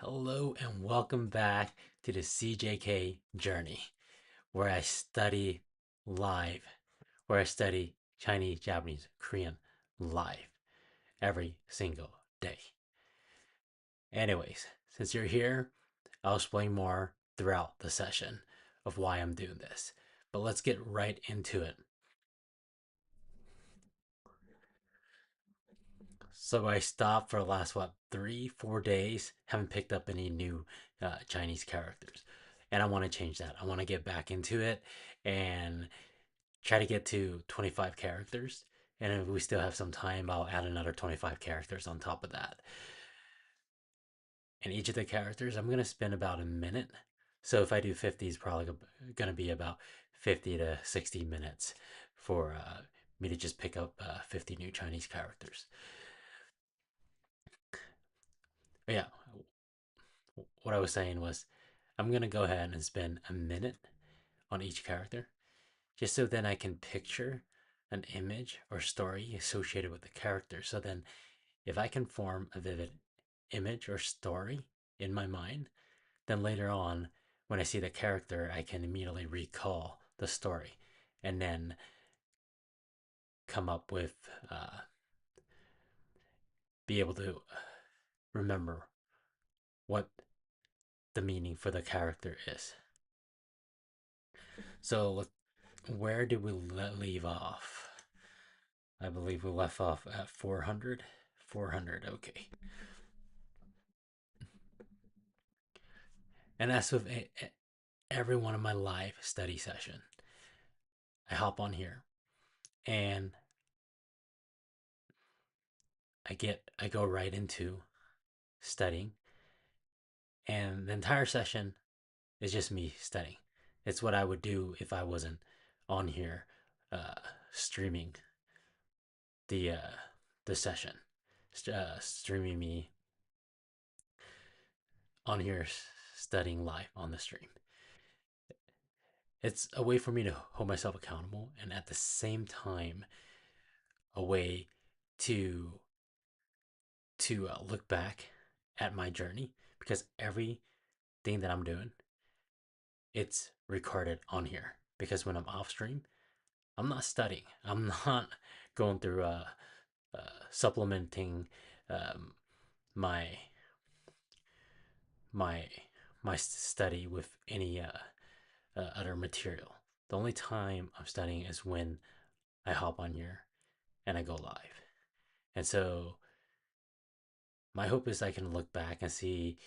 Hello and welcome back to the CJK journey, where I study live, where I study Chinese, Japanese, Korean live every single day. Anyways, since you're here, I'll explain more throughout the session of why I'm doing this. But let's get right into it. So I stopped for the last, 3, 4 days, haven't picked up any new Chinese characters. And I want to change that. I want to get back into it and try to get to 25 characters. And if we still have some time, I'll add another 25 characters on top of that. And each of the characters, I'm going to spend about a minute. So if I do 50, it's probably going to be about 50 to 60 minutes for me to just pick up 50 new Chinese characters. But yeah, what I was saying was I'm going to go ahead and spend a minute on each character just so then I can picture an image or story associated with the character. So then if I can form a vivid image or story in my mind, then later on, when I see the character, I can immediately recall the story and then come up with, be able to remember what the meaning for the character is. So, where did we leave off? I believe we left off at 400. 400, okay. And that's with every one of my live study session. I hop on here and I go right into studying, and the entire session is just me studying. It's what I would do if I wasn't on here uh, streaming the uh, the session, streaming me on here studying live on the stream. It's a way for me to hold myself accountable, and at the same time, a way to look back at my journey, because everything that I'm doing, it's recorded on here. Because when I'm off stream, I'm not studying. I'm not going through supplementing um, my my my study with any other material. The only time I'm studying is when I hop on here and I go live. And so my hope is I can look back and see,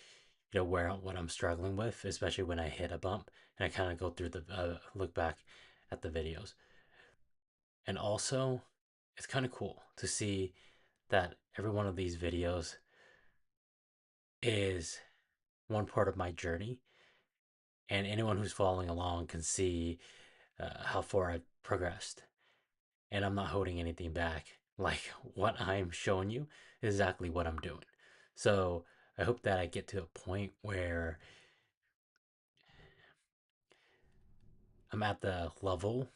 where what I'm struggling with, especially when I hit a bump, and I kind of go through the look back at the videos. And also, it's kind of cool to see that every one of these videos is one part of my journey, and anyone who's following along can see how far I've progressed. And I'm not holding anything back. Like what I'm showing you is exactly what I'm doing. So I hope that I get to a point where I'm at the level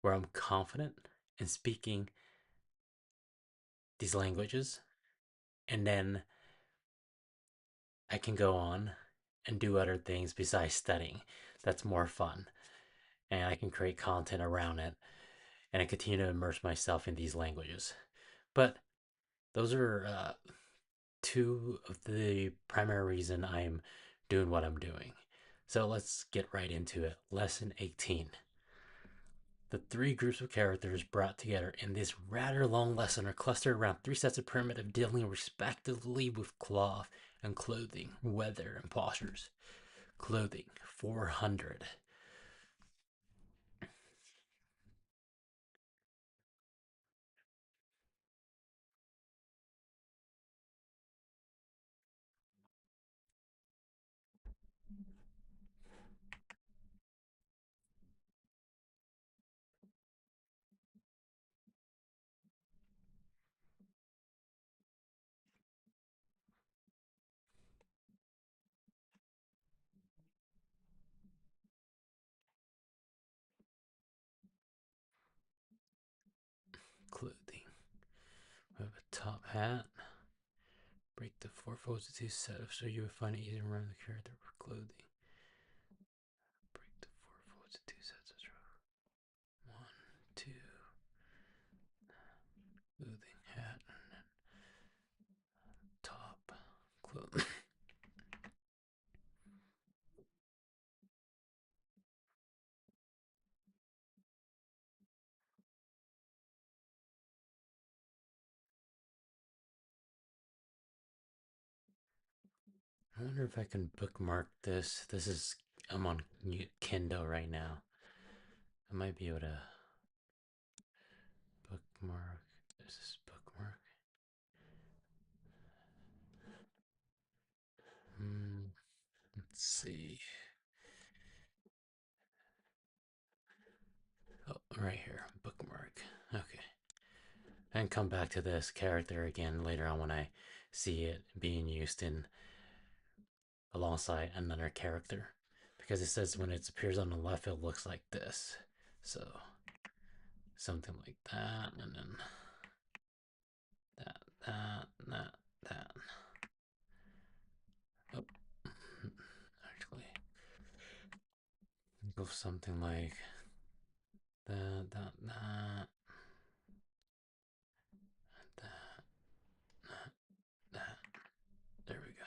where I'm confident in speaking these languages, and then I can go on and do other things besides studying. That's more fun, and I can create content around it, and I continue to immerse myself in these languages. But those are two of the primary reason I'm doing what I'm doing. So let's get right into it. Lesson 18. The three groups of characters brought together in this rather long lesson are clustered around three sets of primitive dealing respectively with cloth and clothing, weather, and postures. Clothing, 400. Clothing. We have a top hat, Break the four folds of two setup so you will find it easy to run the character for clothing. Break the four folds of two sets of row. One, two, clothing, hat, top, clothing. I wonder if I can bookmark this. I'm on Kindle right now. I might be able to bookmark. Is this bookmark? Let's see. Oh, right here, bookmark. Okay. And come back to this character again later on when I see it being used in alongside another character. Because it says when it appears on the left, it looks like this. So something like that, and then that. Oh, actually, go something like that, that. There we go.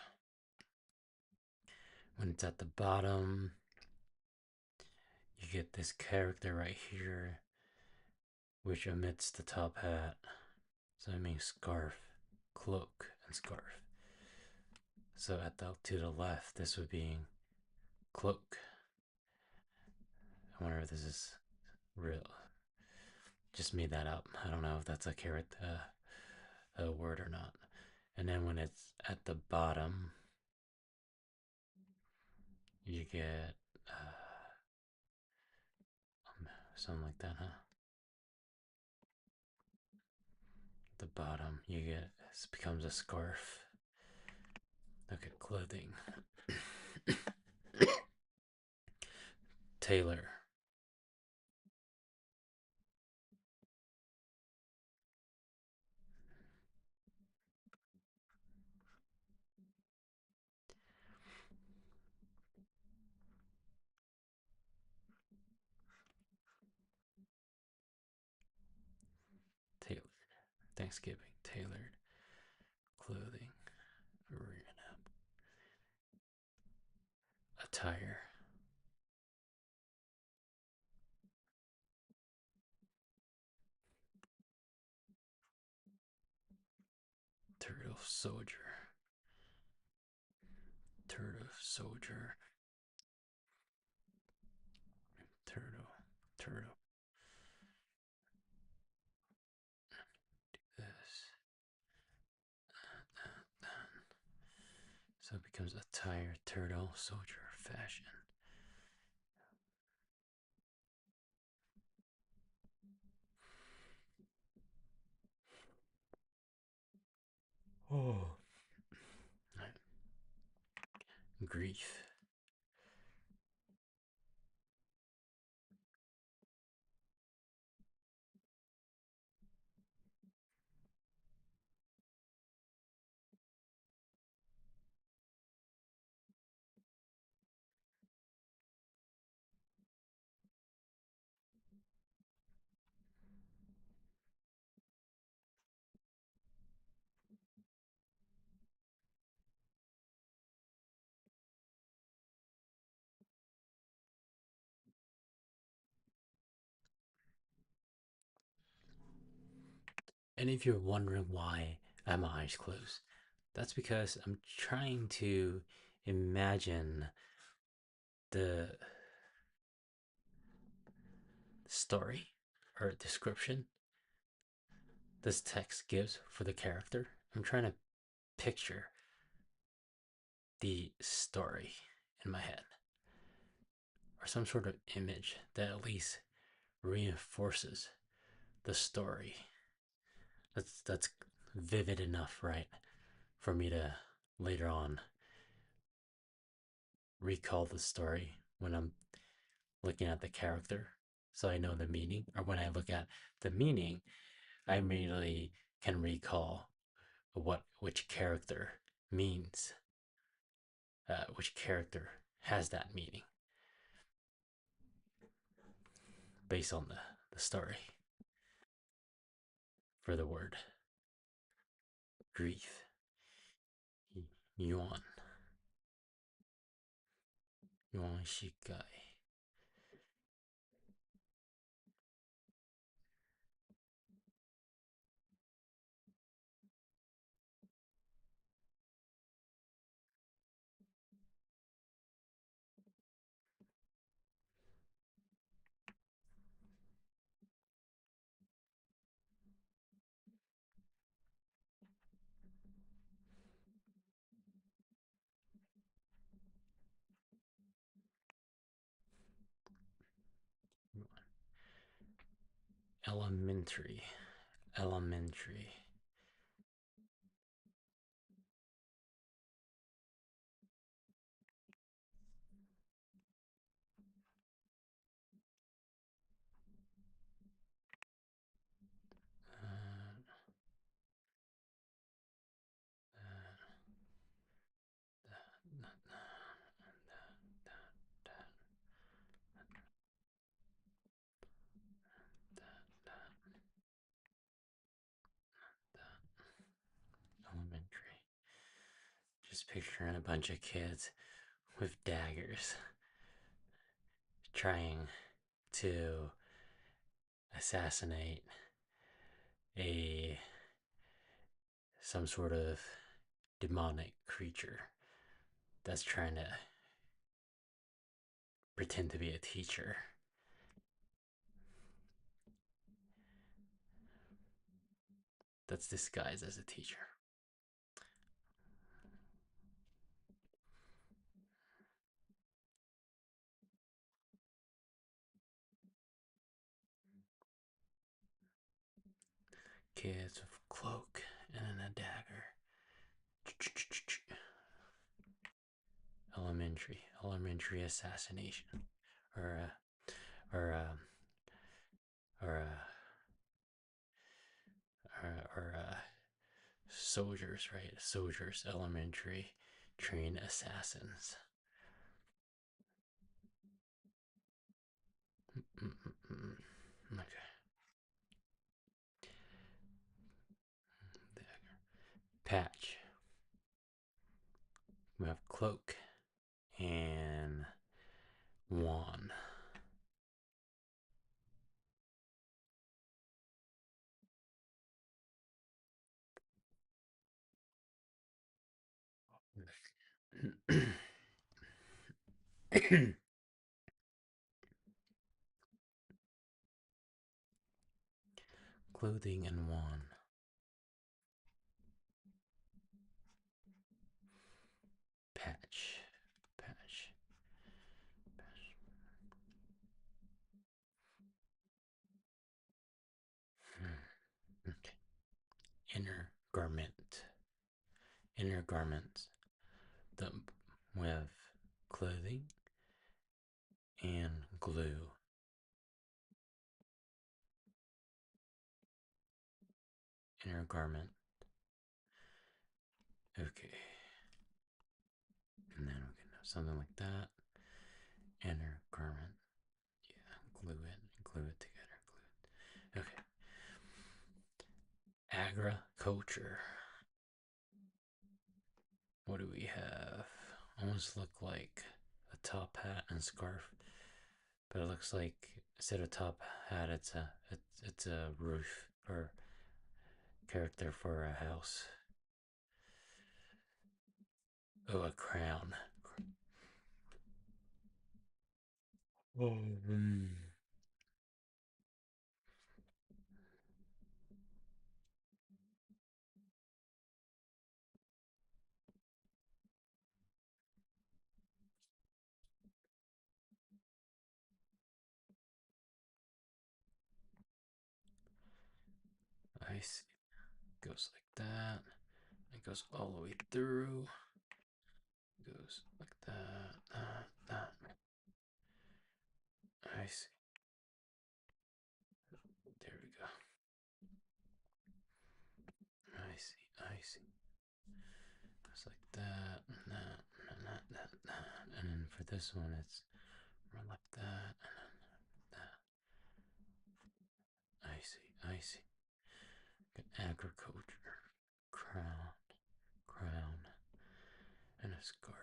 When it's at the bottom, you get this character right here, which omits the top hat. So I mean scarf, cloak, and scarf. So to the left, this would be cloak. I wonder if this is real. Just made that up. I don't know if that's a word or not. And then when it's at the bottom, you get something like that, huh? At the bottom, you get it becomes a scarf. Look at clothing. Tailor. Tailored. Thanksgiving. Tailored clothing. Attire. Turtle soldier. Turtle soldier. Turtle. Turtle. This. So it becomes attire, turtle, soldier, fashion. Oh. Grief. And if you're wondering why I have my eyes closed, that's because I'm trying to imagine the story or description this text gives for the character. I'm trying to picture the story in my head or some sort of image that at least reinforces the story. That's vivid enough, right, for me to later on recall the story when I'm looking at the character so I know the meaning, or when I look at the meaning, I immediately can recall which character means, which character has that meaning based on the story for the word grief. Yuan. Yuan Shikai. Elementary. Elementary. Elementary. Just picturing a bunch of kids with daggers trying to assassinate a some sort of demonic creature that's trying to pretend to be a teacher. That's disguised as a teacher. Kids with a cloak and a dagger. Elementary assassination, or or or soldiers, right? Soldiers, elementary trained assassins. Okay. Patch. We have cloak and wand. Clothing and wand. Patch. Patch. Okay. Inner garment. Inner garments. The we have clothing and glue. Inner garment. Okay. And then we can have something like that. Inner garment. Yeah, glue it together. Glue it. Okay. Agriculture. What do we have? Almost look like a top hat and scarf, but it looks like instead of top hat, it's a roof or character for a house. Oh, a crown. Oh, I see. Goes like that. It goes all the way through. Goes like that. I see. There we go. I see. Just like this one, it's more like that. I see, I see. Agriculture, crown, crown, and a scarf.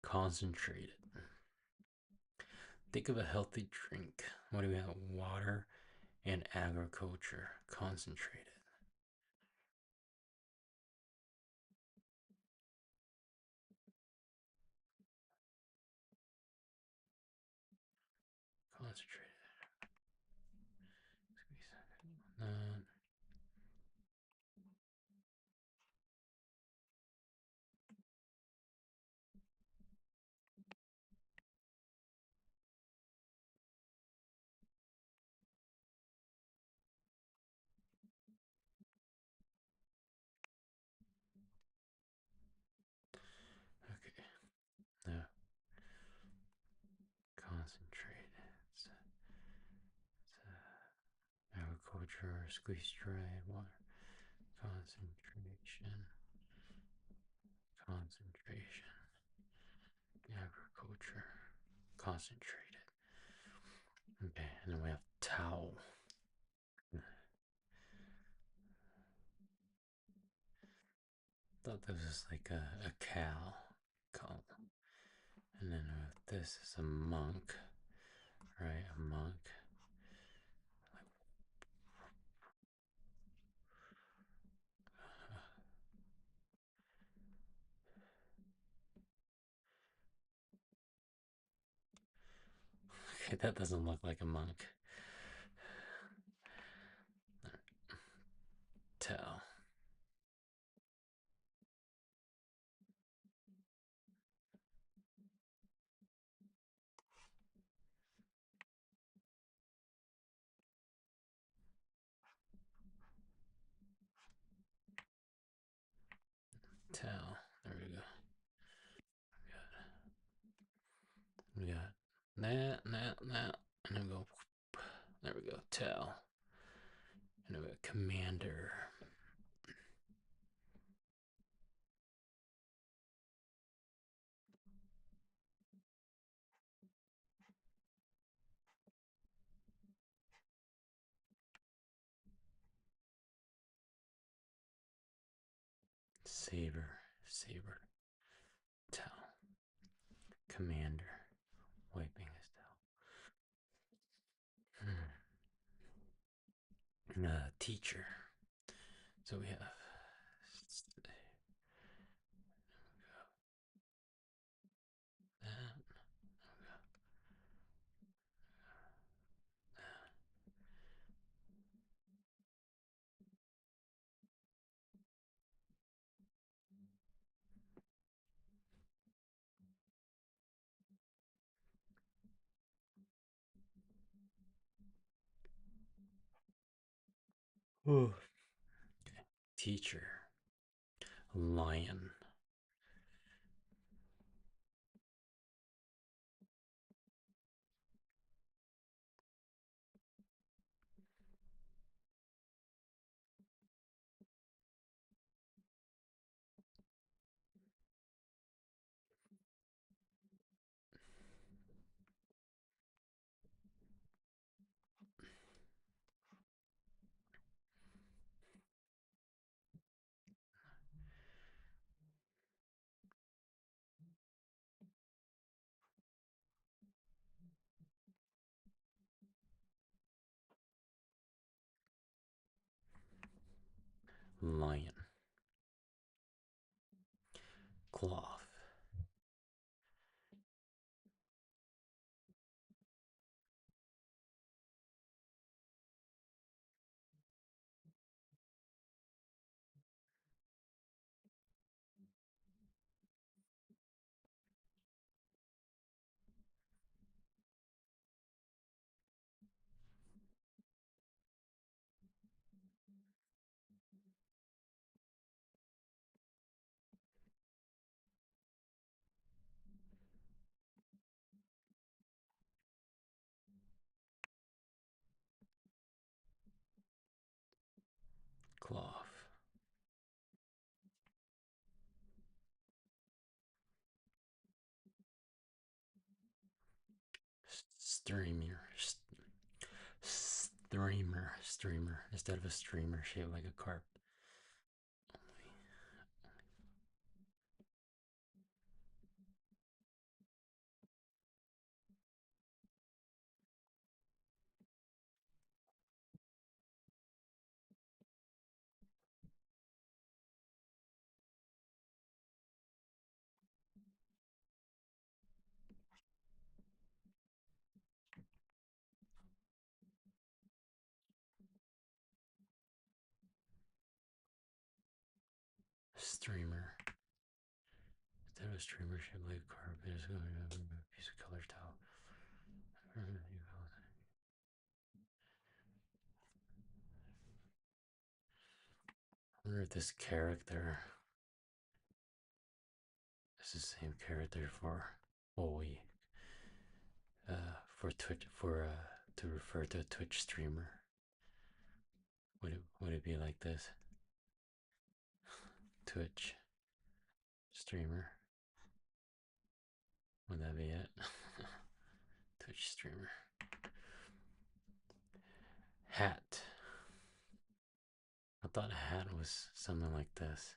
Concentrated. Think of a healthy drink. What do we have? Water and agriculture. Concentrated. Concentrated. Uh, okay. No. Concentrated. Agriculture. Squeeze dry water. Concentration. Concentration. Agriculture. Concentrated. Okay, and then we have towel. Thought this was like a cow. Cow. And then this is a monk, right? A monk. Okay, that doesn't look like a monk. Tell. Tell. There we go. We got that. And then go. There we go. Tell. And then we got commander. Saber. Saber. Tell. Commander. Wiping his towel. Teacher. So we have that. Ooh. Okay. Teacher. Lion. Lion. Cloth. Streamer. Streamer. Instead of a streamer shaped like a carp. Streamer. Instead of a streamer shaped like a carp, it is going to have a piece of colored towel. I wonder if this character is the same character for for Twitch to refer to a Twitch streamer. Would it be like this? Twitch streamer. Would that be it? Twitch streamer. Hat. I thought hat was something like this.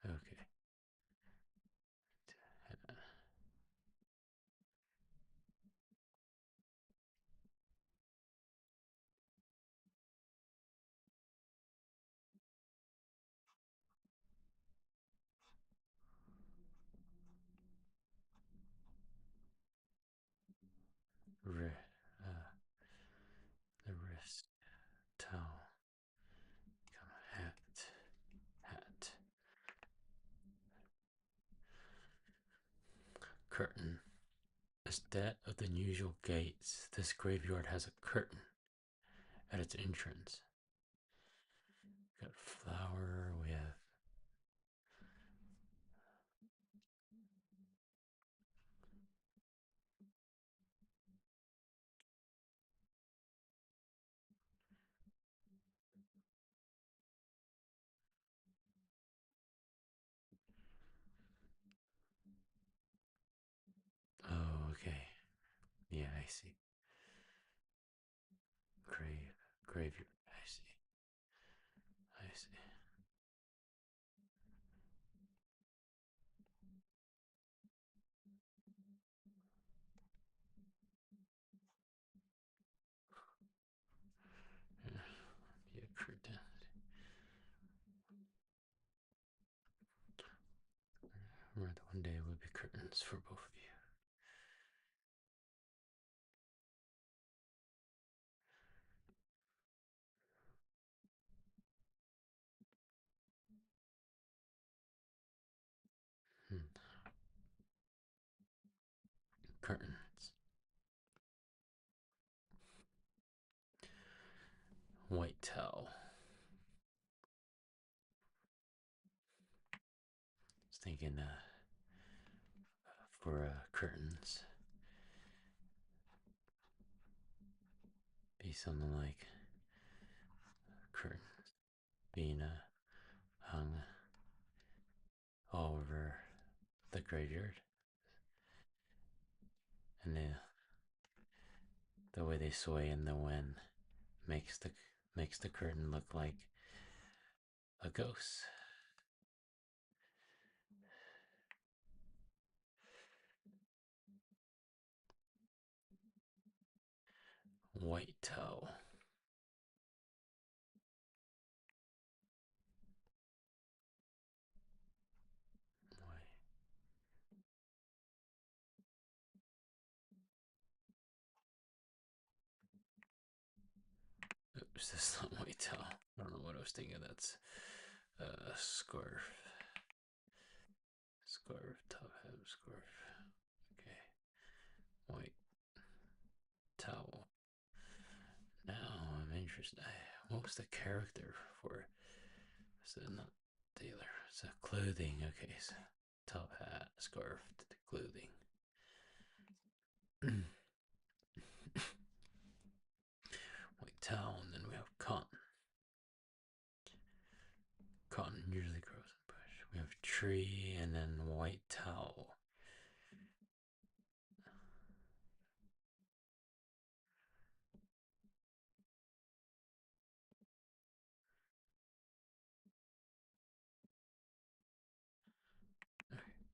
Okay. The wrist towel. Hat. Curtain. Instead of the usual gates, this graveyard has a curtain at its entrance. We got flower, we have oh, okay. Yeah, I see. Graveyard. I see. I see. Yeah, be a curtain. Remember that one day it would be curtains for both of you. Hmm. Curtains. White towel. I was thinking for curtains, be something like curtains being hung all over the graveyard, and the way they sway in the wind makes the curtain look like a ghost. White towel. Oops, that's not white towel. I don't know what I was thinking. That's scarf. Scarf, top hat, scarf. Okay. White towel. Now I'm interested. What was the character for? Is it not tailor? It's a clothing. Okay, so top hat, scarf, clothing. White towel, and then we have cotton. Cotton usually grows in bush. We have tree and then white towel.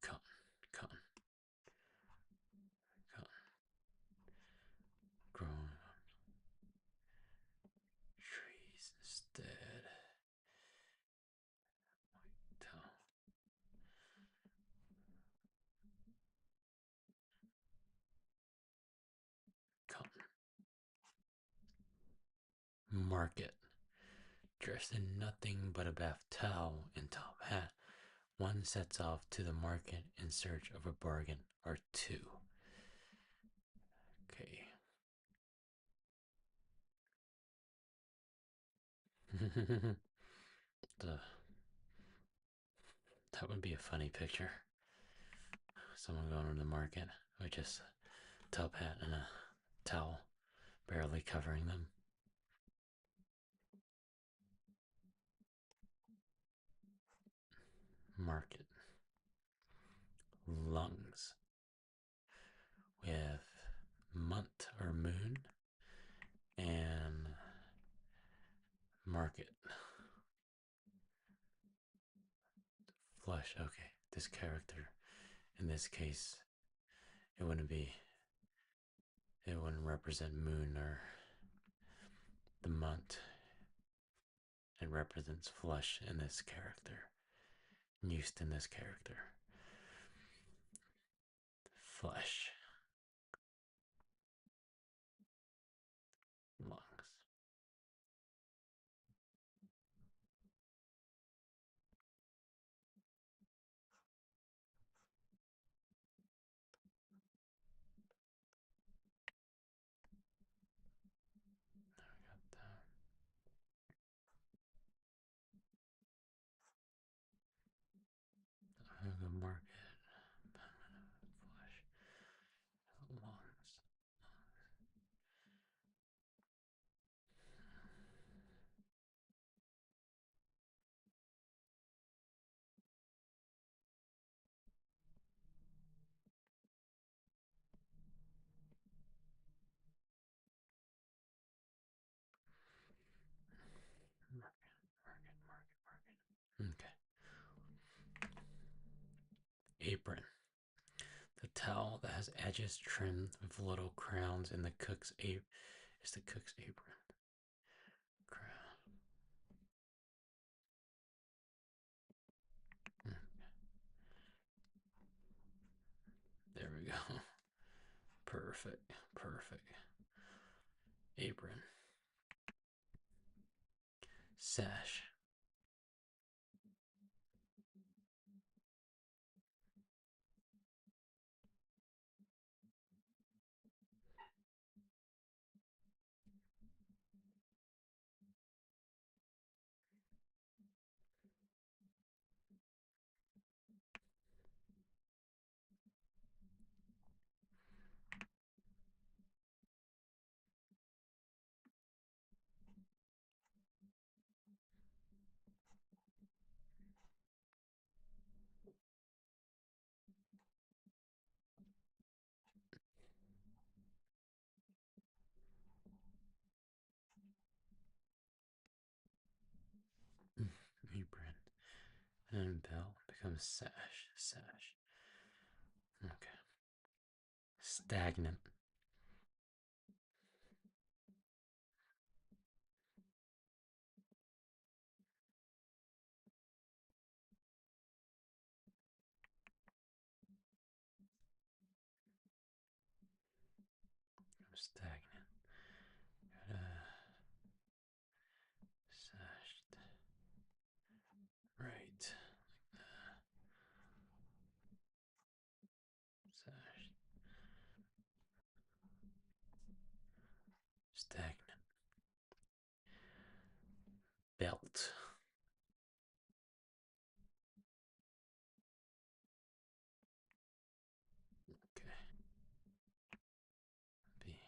Cotton, cotton, cotton. Growing on trees instead. White towel. Cotton. Market. Dressed in nothing but a bath towel and top hat, one sets off to the market in search of a bargain or two. Okay. the, that would be a funny picture. Someone going to the market with just a top hat and a towel barely covering them. Market. Lungs. With month or moon and market. Flush. Okay, this character, in this case, it wouldn't be, it wouldn't represent moon or the month. It represents flush in this character, used in this character. Flesh. Lungs. The market. Flesh. Lungs. Market. Okay. Apron. The towel that has edges trimmed with little crowns in the cook's apron is the cook's apron. Crown. There we go. Perfect. Perfect. Apron. Sash. Apron. And bell becomes sash. Sash. Okay. Stagnant. Stagnant. Sashed. Right. Sashed. Stagnant. Belt. Okay. B.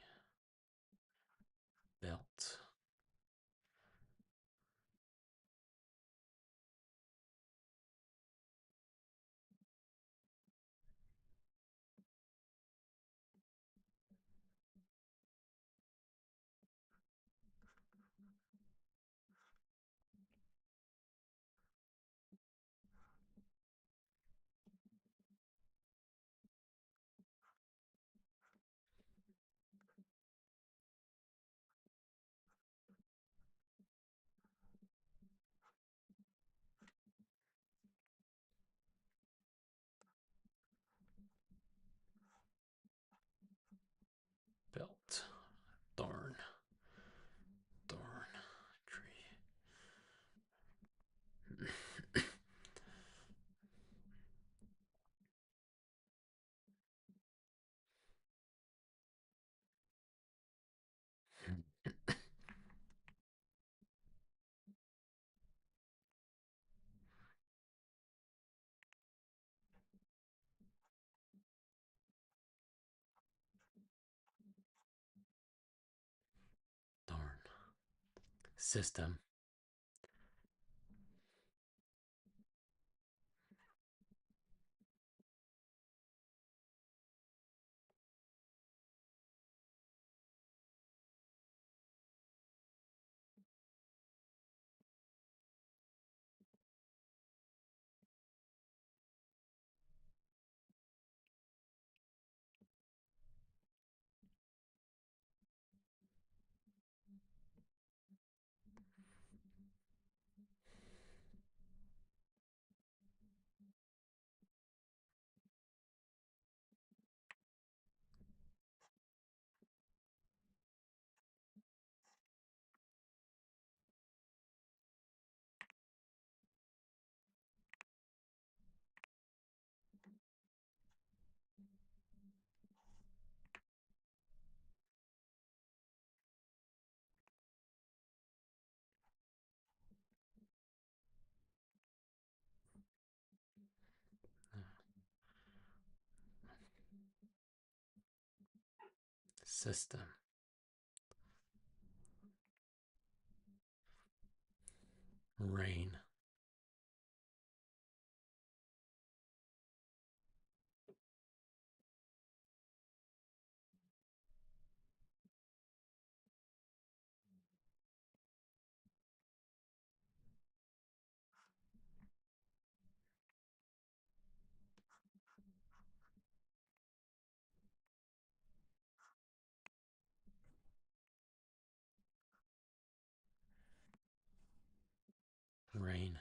System. System. Rain. Rain.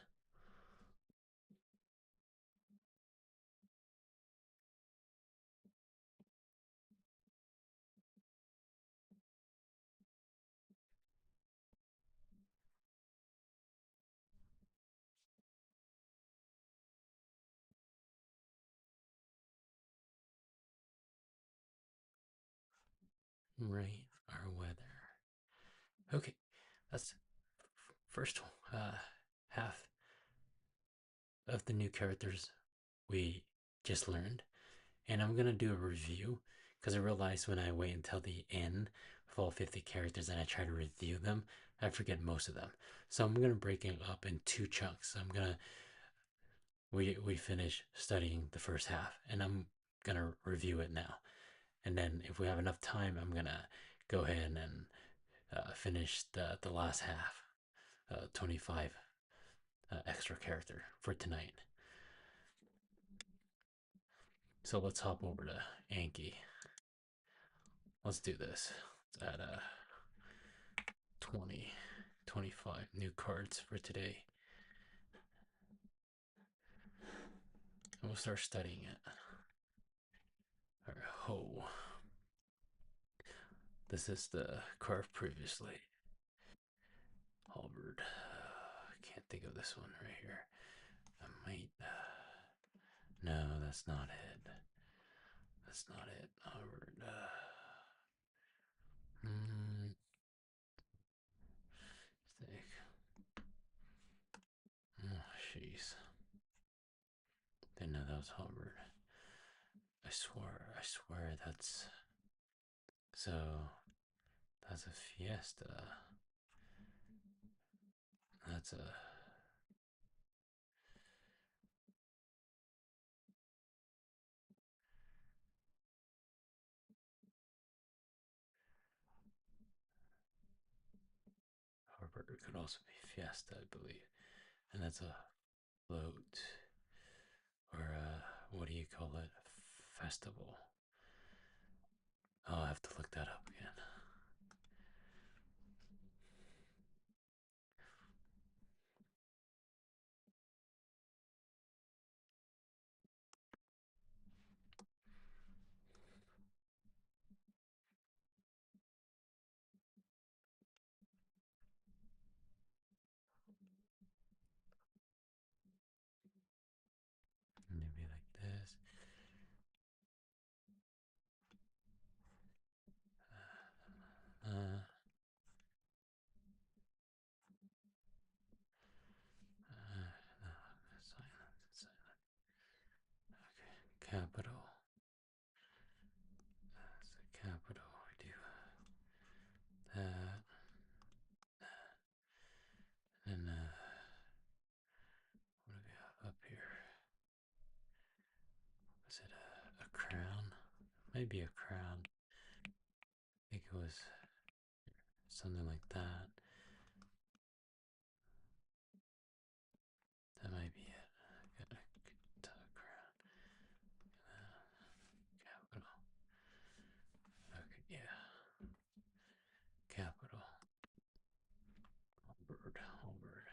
Rain or weather. Okay, that's first half of the new characters we just learned. And I'm gonna do a review because I realized when I wait until the end of all 50 characters and I try to review them, I forget most of them. So I'm gonna break it up in two chunks. I'm gonna we finish studying the first half, and I'm gonna review it now. And then if we have enough time, I'm gonna go ahead and finish the last half, 25 extra character for tonight. So let's hop over to Anki. Let's do this. At 20, 25 new cards for today. And we'll start studying it. All right, ho. This is the card previously. Halberd. Can't think of this one right here. I might. No, that's not it. That's not it. Halberd. Think. Oh, jeez. Didn't know that was Halberd. I swear that's. So, that's a fiesta. That's a. Harvard could also be fiesta, I believe. And that's a float. Or what do you call it? Festival. Oh, I'll have to look that up again. Maybe like this. Uh, no, silent, silent. Okay, capital. That's a capital. We do that. Was it a crown? Maybe a crown. I think it was something like that. That might be it. Got a crown. Capital. Okay, yeah. Capital. Bird. Bird.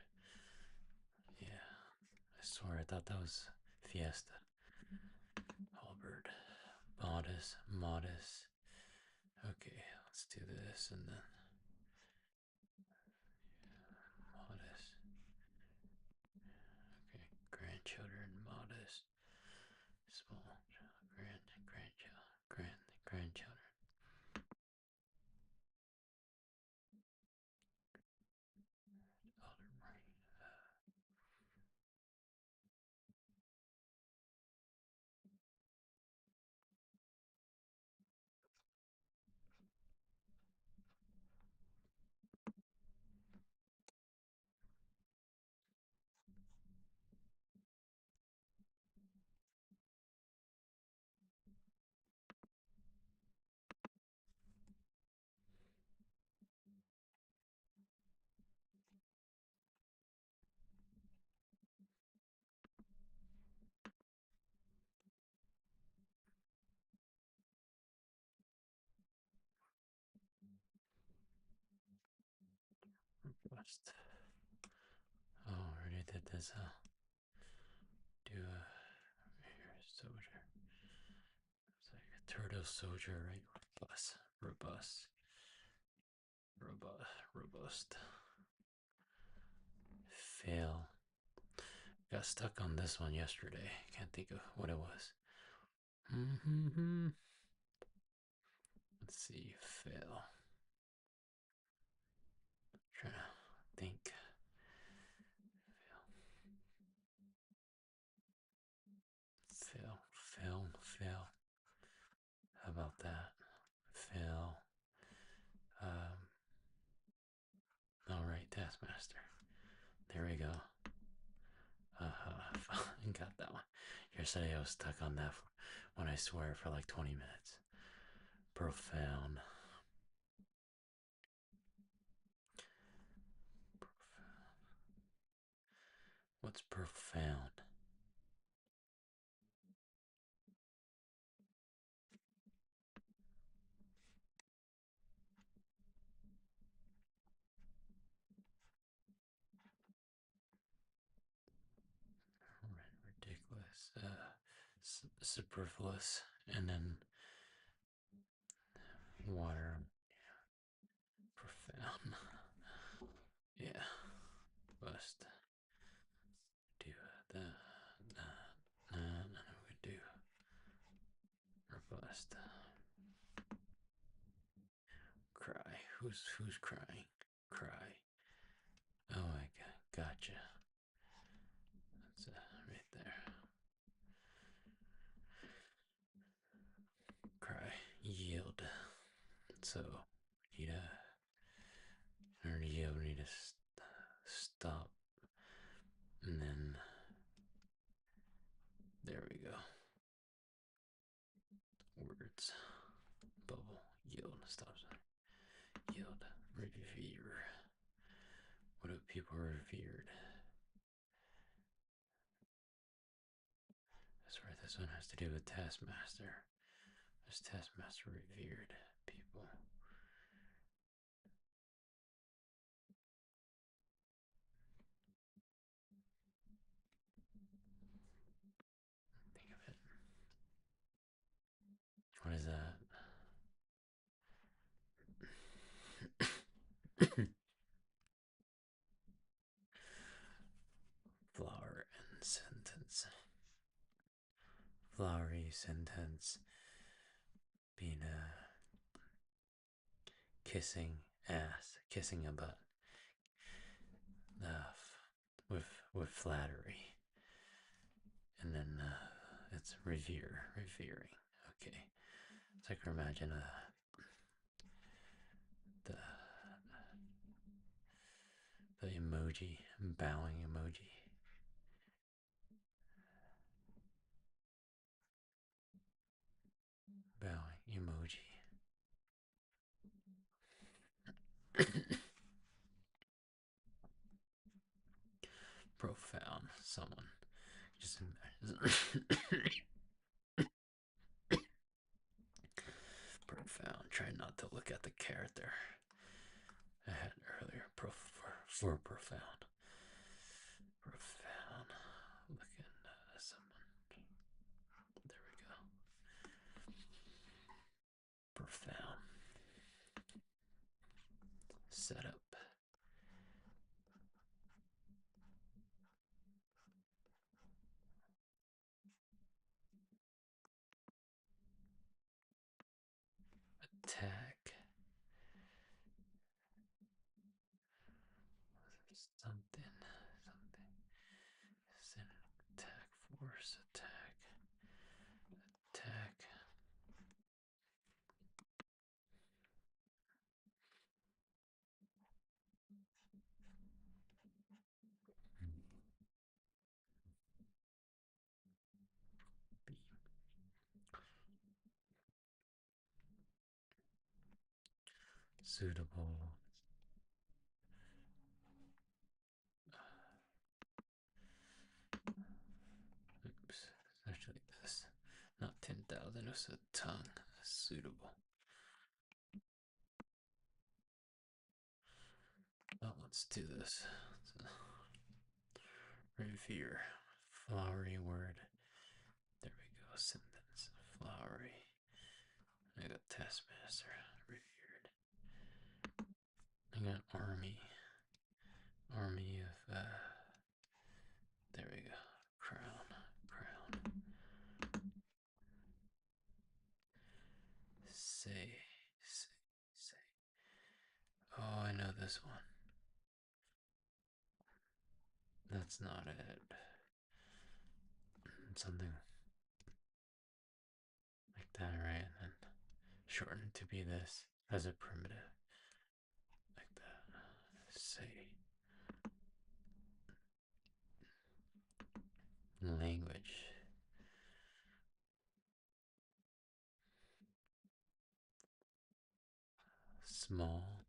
Yeah. I swear I thought that was Fiesta. Halberd. Modest. Modest. Okay, let's do this and then modest. Okay, grandchildren, modest. Small grandchildren. Robust. Oh, already did this. Do a here, soldier. It's like a turtle soldier, right? Robust. Robust. Robust. Fail. Got stuck on this one yesterday. Can't think of what it was. Let's see. Fail. Trying to think. Fail. How about that? Fail. All right, Taskmaster. There we go. Got that one. Yesterday I was stuck on that when I swear for like 20 minutes. Profound. What's profound? Ridiculous. Superfluous. And then water. Profound. Yeah. Bust. Do that. We do. Robust. Cry. Who's crying? Cry. Oh my god. Gotcha. That's right there. Cry. Yield. So need need to stop, and then there we go. Words. Bubble. Yield. Stop sign. Yield. Revere. What do people revered? That's right. This one has to do with Taskmaster. This Taskmaster revered people. Think of it. What is that? Flower and sentence. Flowery sentence. Being a kissing ass, kissing a butt. With flattery. And then it's revering. Okay. So I can imagine the the emoji, bowing emoji. emoji. Profound. Someone just profound. Try not to look at the character I had earlier. For profound. Profound. Looking at someone. There we go. Profound. Setup. Attack. Something. Attack force. Attack. Suitable. Oops. Actually, this. Not 10,000. It's a tongue. Suitable. Oh, let's do this. Revere. Flowery word. There we go. Sentence. Flowery. I got taskmaster. Revered. I got army. Army of there we go. Crown. Say. Oh, I know this one. That's not it. Something like that, right? And then shortened to be this as a primitive. Like that. Say. Language. Small.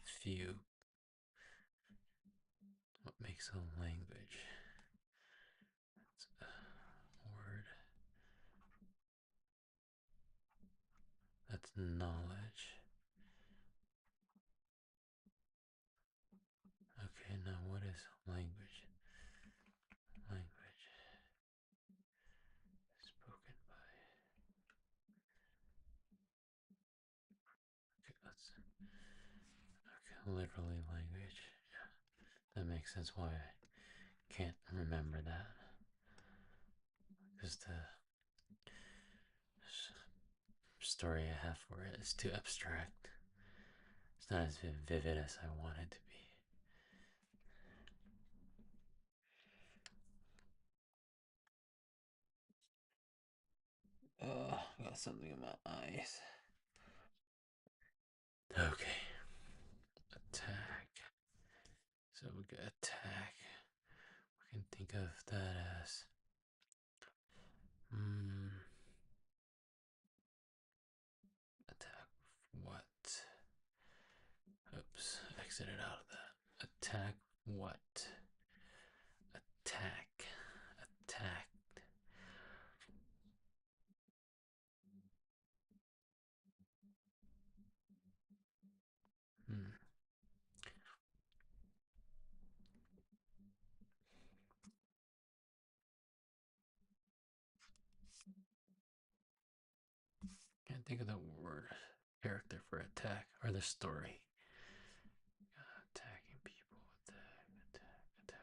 Few. What makes a language? It's a word. That's knowledge. Okay, now what is language? Language spoken by. Okay, literally language. Yeah, that makes sense why I can't remember that. Because the story I have for it is too abstract. It's not as vivid as I want it to be. I got something in my eyes. Okay. Attack. So we got attack. We can think of that as attack what? Oops, exited out of that. Attack what? Attacked. Hmm. Can't think of the word character for attack or the story. Attacking people. Attack.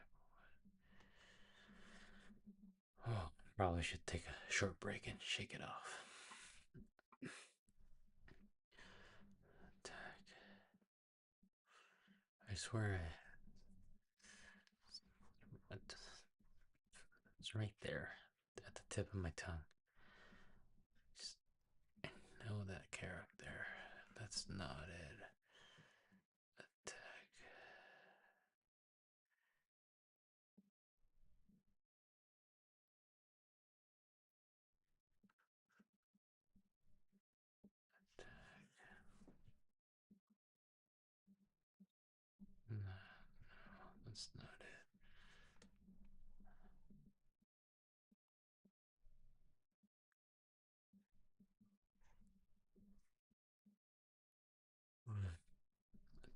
Oh, probably should take a short break and shake it off. Attack. I swear it's right there at the tip of my tongue. Just know that character. That's not it. Attack. That's not it.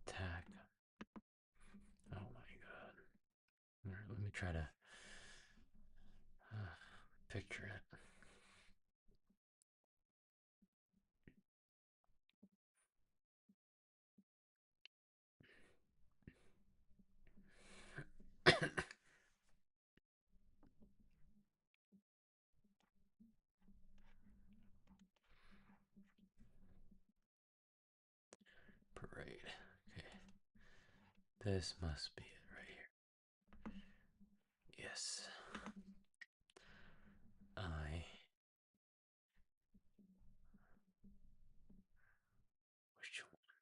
Attack. Oh my god. Alright, let me try to picture it. Parade. Okay. This must be it right here. Yes. I which one?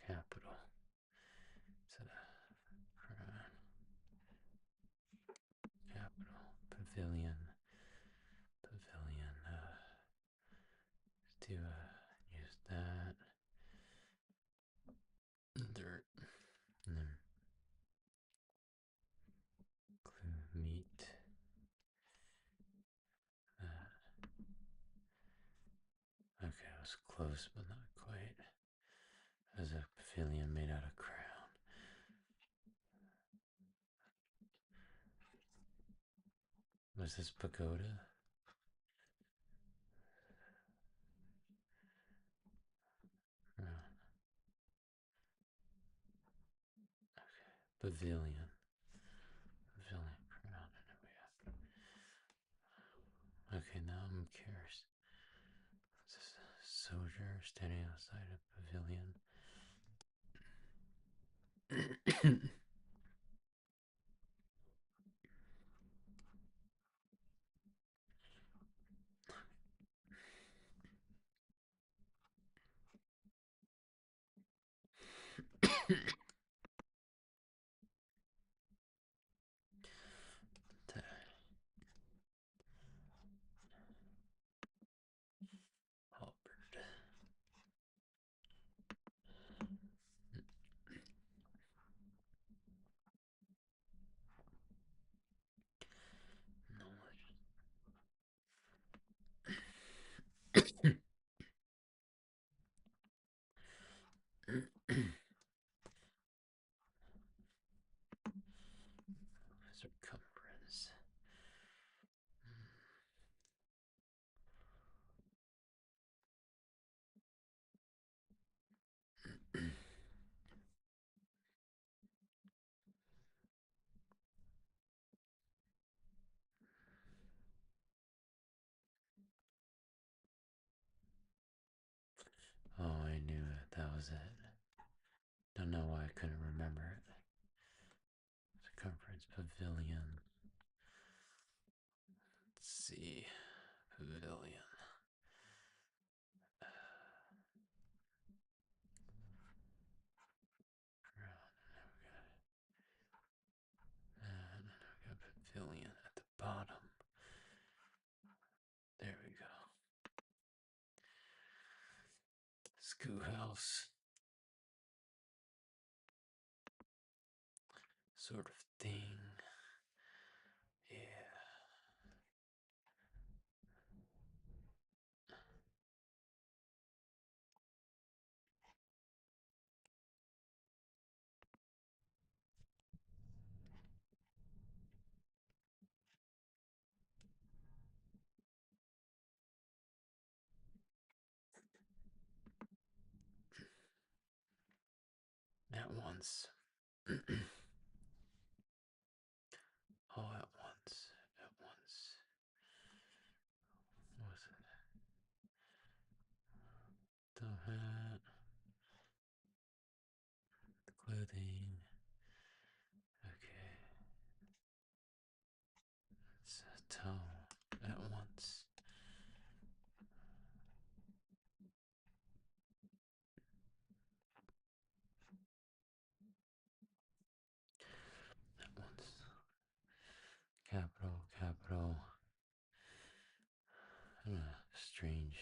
Capital. Is it a crown? Capital. Pavilion. Pavilion. To use that. Dirt. And then glue meat. Okay, I was close, but not quite. As a pavilion made out of crown. Was this pagoda? Crown. Pavilion. Pavilion crown. Okay, now I'm curious. Is this a soldier standing outside a pavilion? Halberd. Circumference. Oh, I knew it. That was it. Don't know why I couldn't remember it. Circumference pavilion. Let's see. Pavilion. And we got pavilion at the bottom. There we go. Schoolhouse. Sort of thing. Yeah. At once. All at once. At once. What was it? The hat. The clothing. Okay. It's a towel. At once. At once. Capital. Capital. Strange.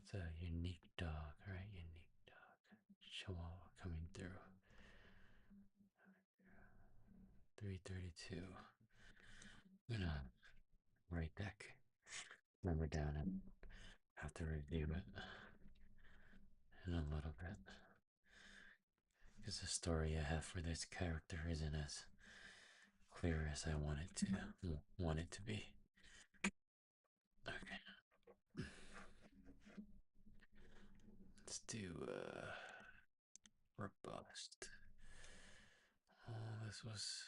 It's a 32. I'm gonna write that number down and have to review it in a little bit. Because the story I have for this character isn't as clear as I want it to be. Okay. Let's do robust. Oh, this was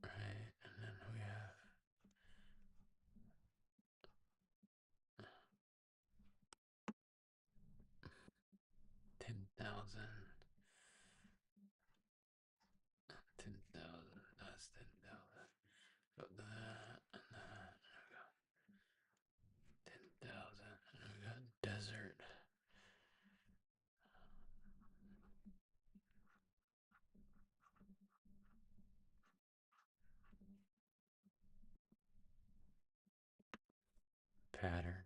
right, and then we have 10,000. 10,000. That's 10,000. Got that and that. 10,000. And we got desert. Pattern.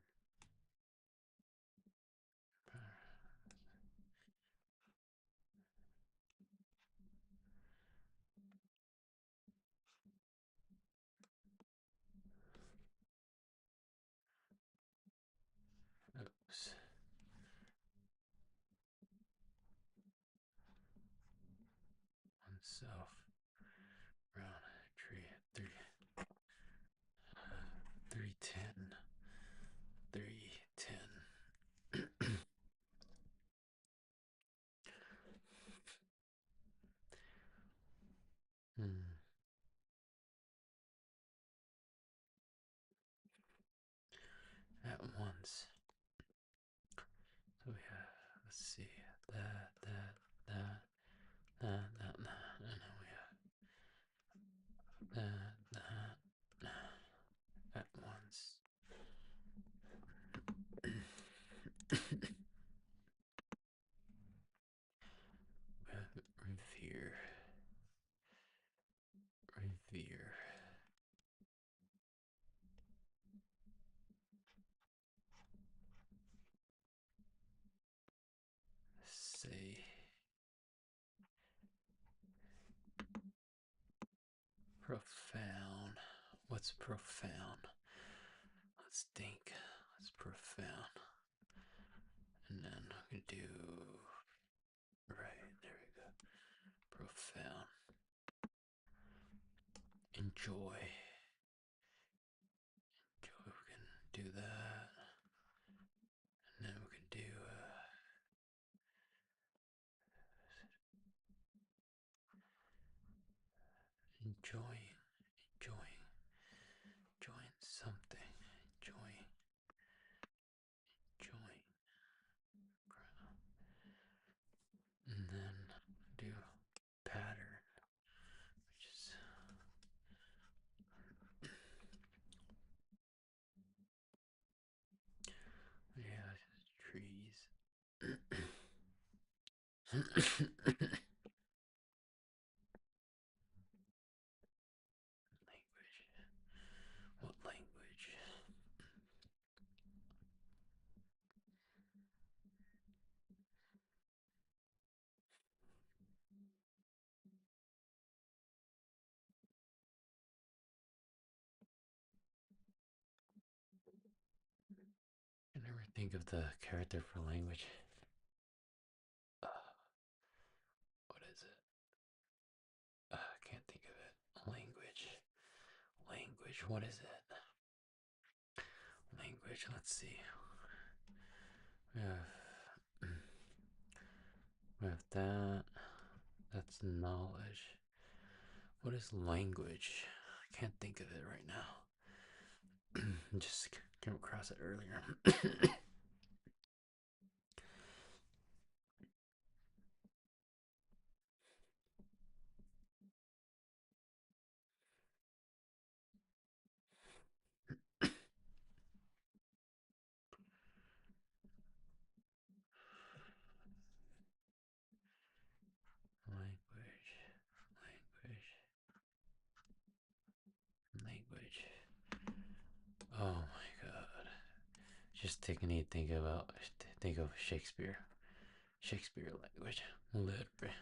Oops. Oneself. Round tree. 310. 310. At once. So we have, let's see, that, and then we have that, at once. Revere. Revere. Say. Profound. What's profound? Let's think. What's profound? And then we can do. Right, there we go. Profound. Enjoy. Enjoy. We can do that. And then we can do. Enjoying. Enjoying something. Enjoying. And then do pattern, which is yeah, trees. Language. What language? I never think of the character for language. What is it? I can't think of it. Language. Language. What is it? Language. Let's see. We have, we have that. That's knowledge. What is language? I can't think of it right now. Just came across it earlier. Language. Language. Oh my god. Just think of Shakespeare. Shakespeare language. Literally.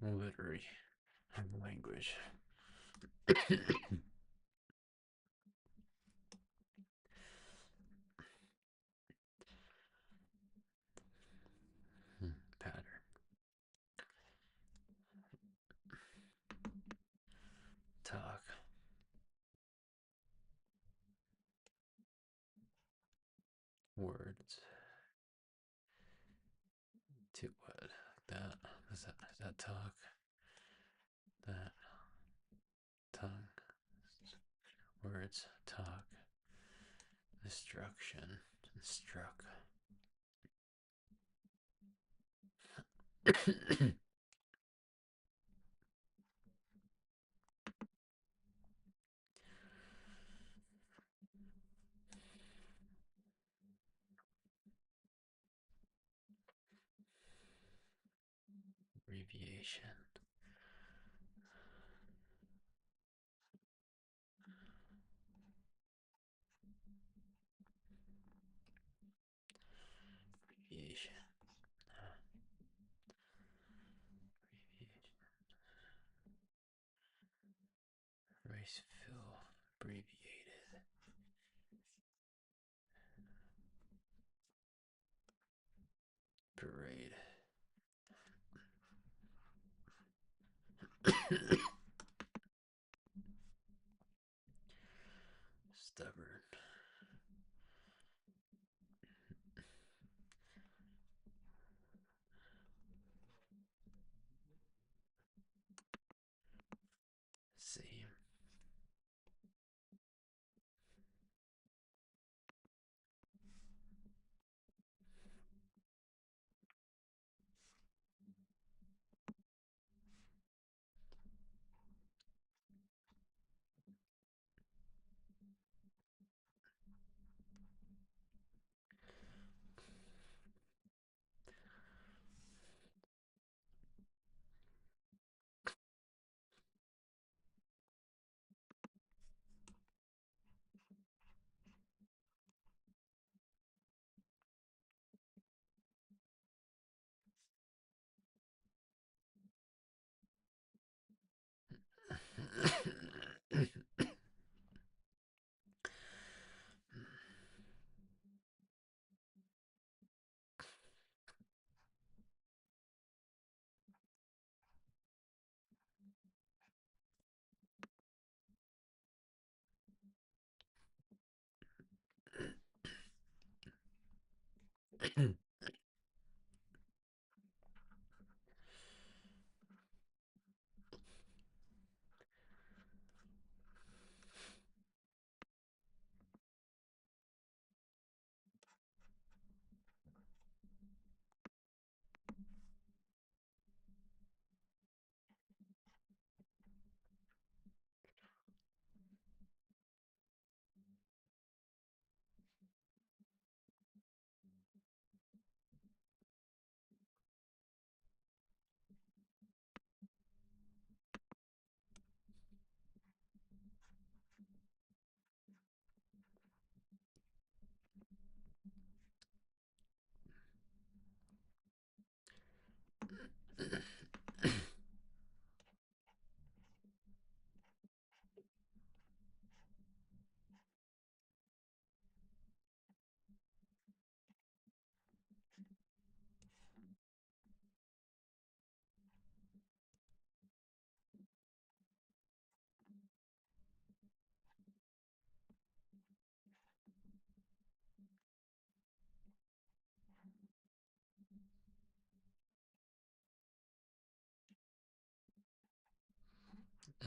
literary language. Pattern. Talk. Words. To what? That. Is that talk? That. Tongue. Words. Talk. Destruction. Struck. Abbreviation. Abbreviation. Race fill. Abbreviated. Parade. Stubborn. Same.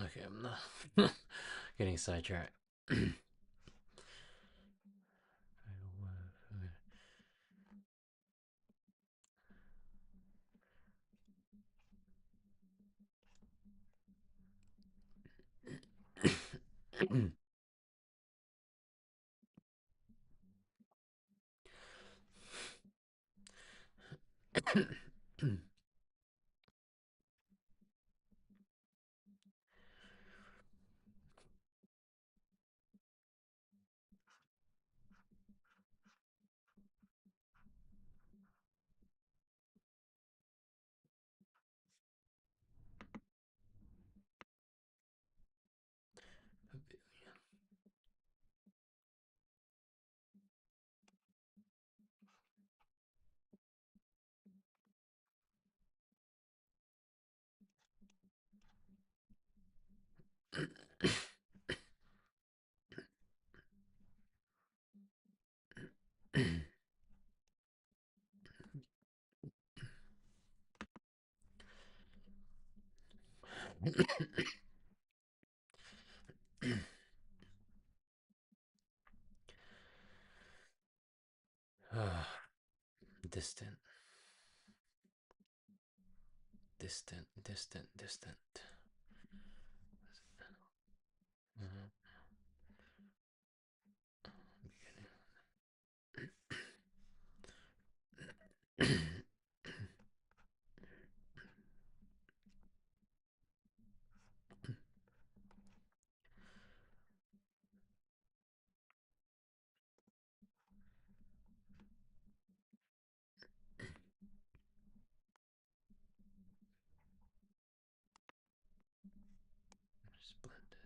Okay, I'm not getting sidetracked. Distant, distant, distant, distant. Splendid.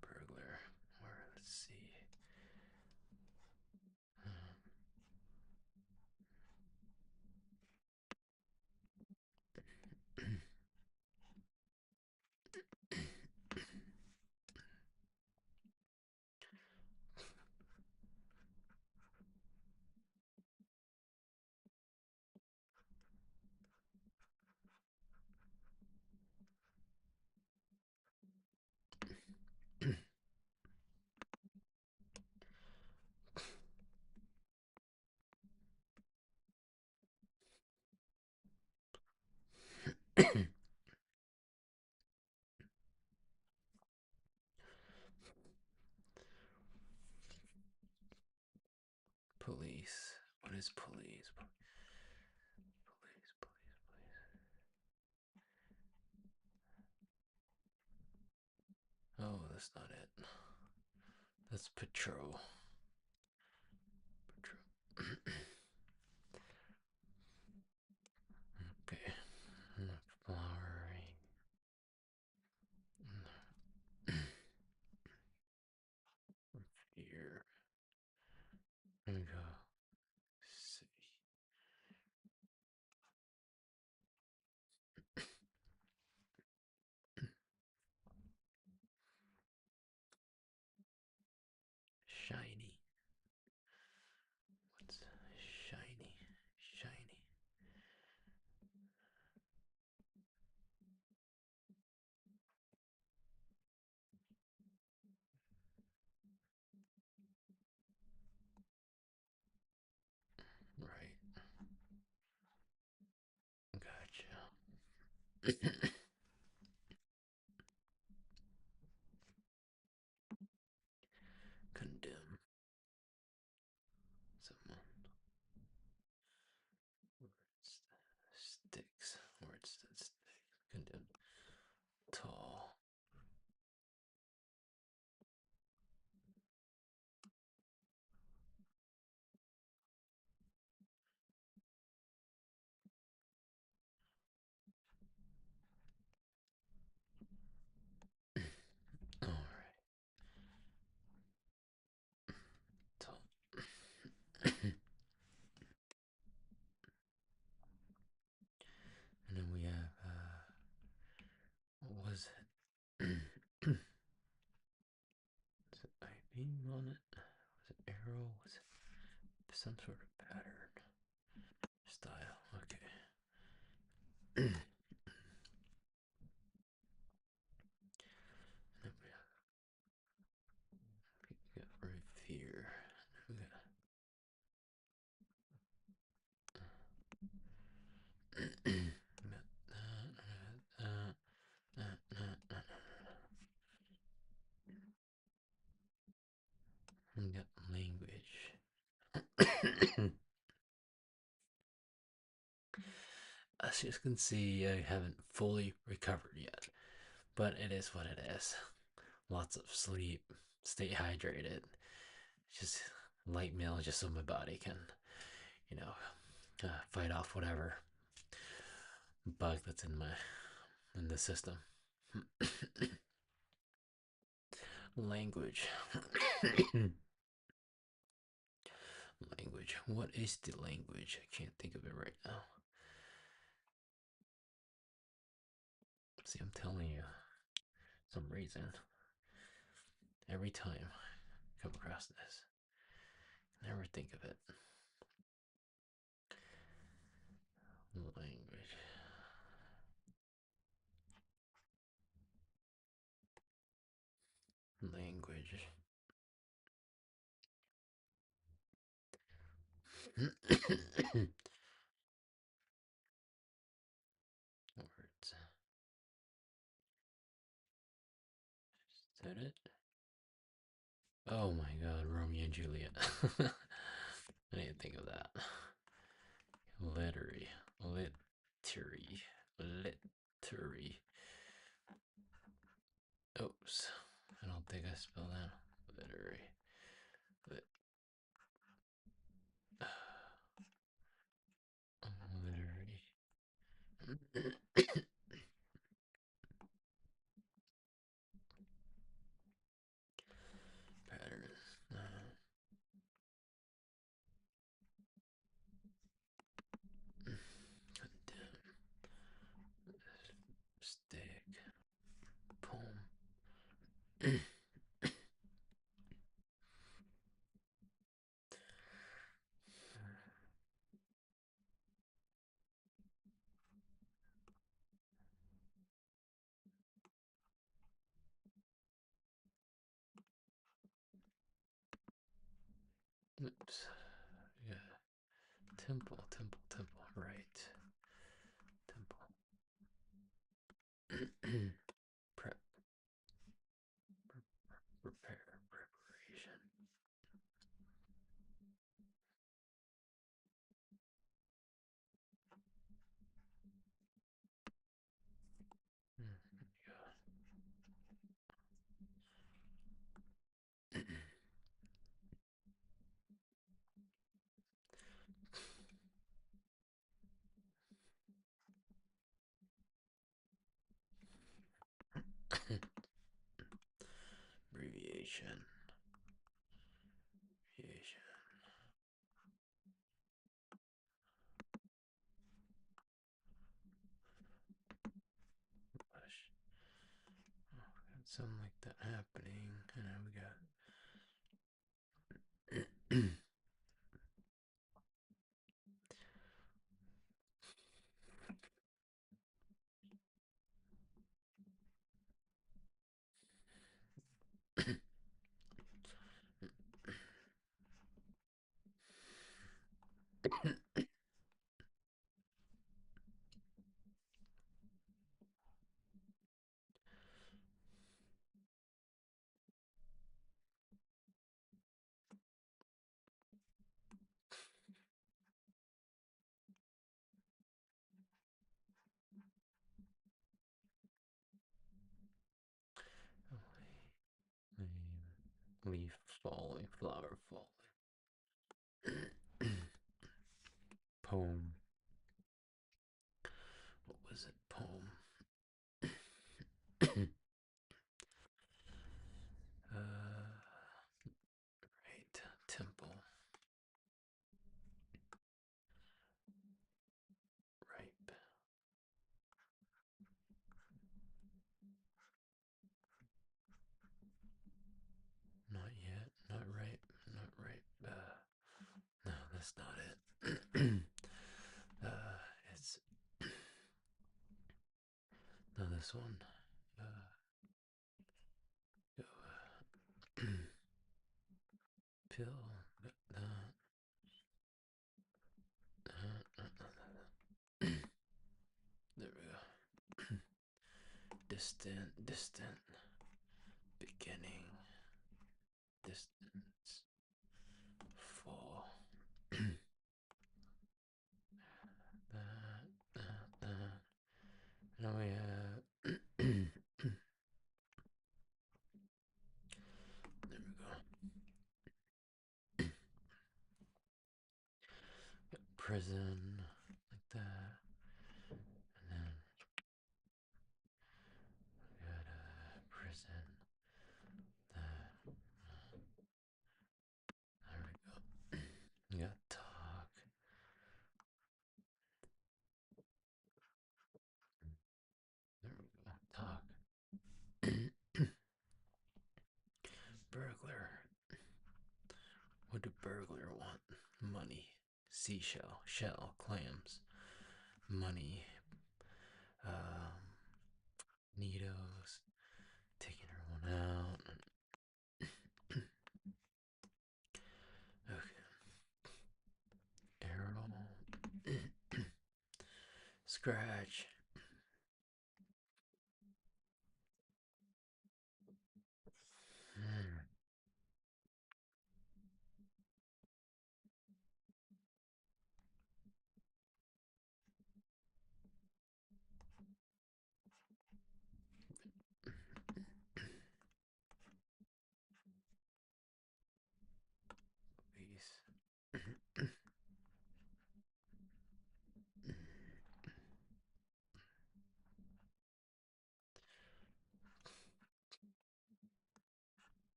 Burglar. Or let's see. Police. What is police? Police, police, police. Oh, that's not it. That's patrol. Patrol. Okay. Flowering. Here. There we go. City. Shiny. Condemn someone. Words that sticks. Words that sticks. Condemn. Tall. All right. Tall. And then we have what was it? Was it I-beam on it? Was it arrow? Was it some sort of pattern? Style. Okay. Then we got revere. We got we got language. As you can see, I haven't fully recovered yet, but it is what it is. Lots of sleep, stay hydrated, just light meal just so my body can, you know, fight off whatever bug that's in the system. Language. Language. What is the language? I can't think of it right now. See, I'm telling you, some reason, every time I come across this, I never think of it. Language. Language. Words. Is that it? Oh my god, Romeo and Juliet. I didn't think of that. Literary. Literary. Literary. Oops. I don't think I spelled that. Literary. Lit. Literary. Pattern. Stick. Poem. Oops. Yeah. Temple, temple, temple. Right. Temple. Prep. Prepare. Preparation. Abbreviation. Abbreviation. Gosh. Oh, got something like that happening. And then we got. Leaf falling, flower falling. Poem. What was it? Poem. Right. Temple. Ripe. Not yet. Not ripe. Not ripe. No, that's not it. It's no this one. Go, pill. There we go. Distant. Beginning. Distance. Fall. that. Now we have. There we go. Prison, like that. And then we got prison. That. There we go. We got talk. There we go. Talk. Burglar. What do burglar want? Money. Seashell. Shell. Clams. Money. Needles. Taking everyone out. Okay. Arrow. Scratch. Peace.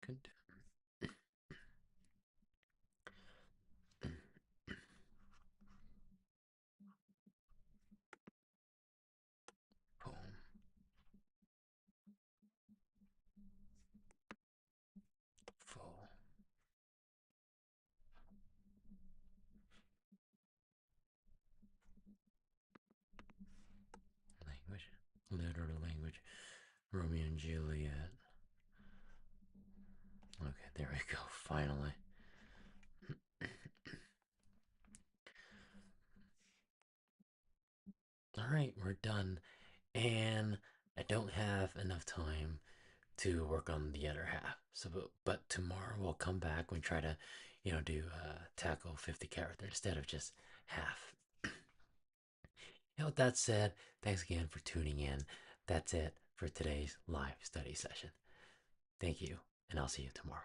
Good. Poem. Full. Language. Literal language. Romeo and Juliet. Okay, there we go. Finally. All right, we're done. And I don't have enough time to work on the other half. So, but tomorrow we'll come back and try to, do tackle 50 characters instead of just half. With that said, thanks again for tuning in. That's it for today's live study session. Thank you, and I'll see you tomorrow.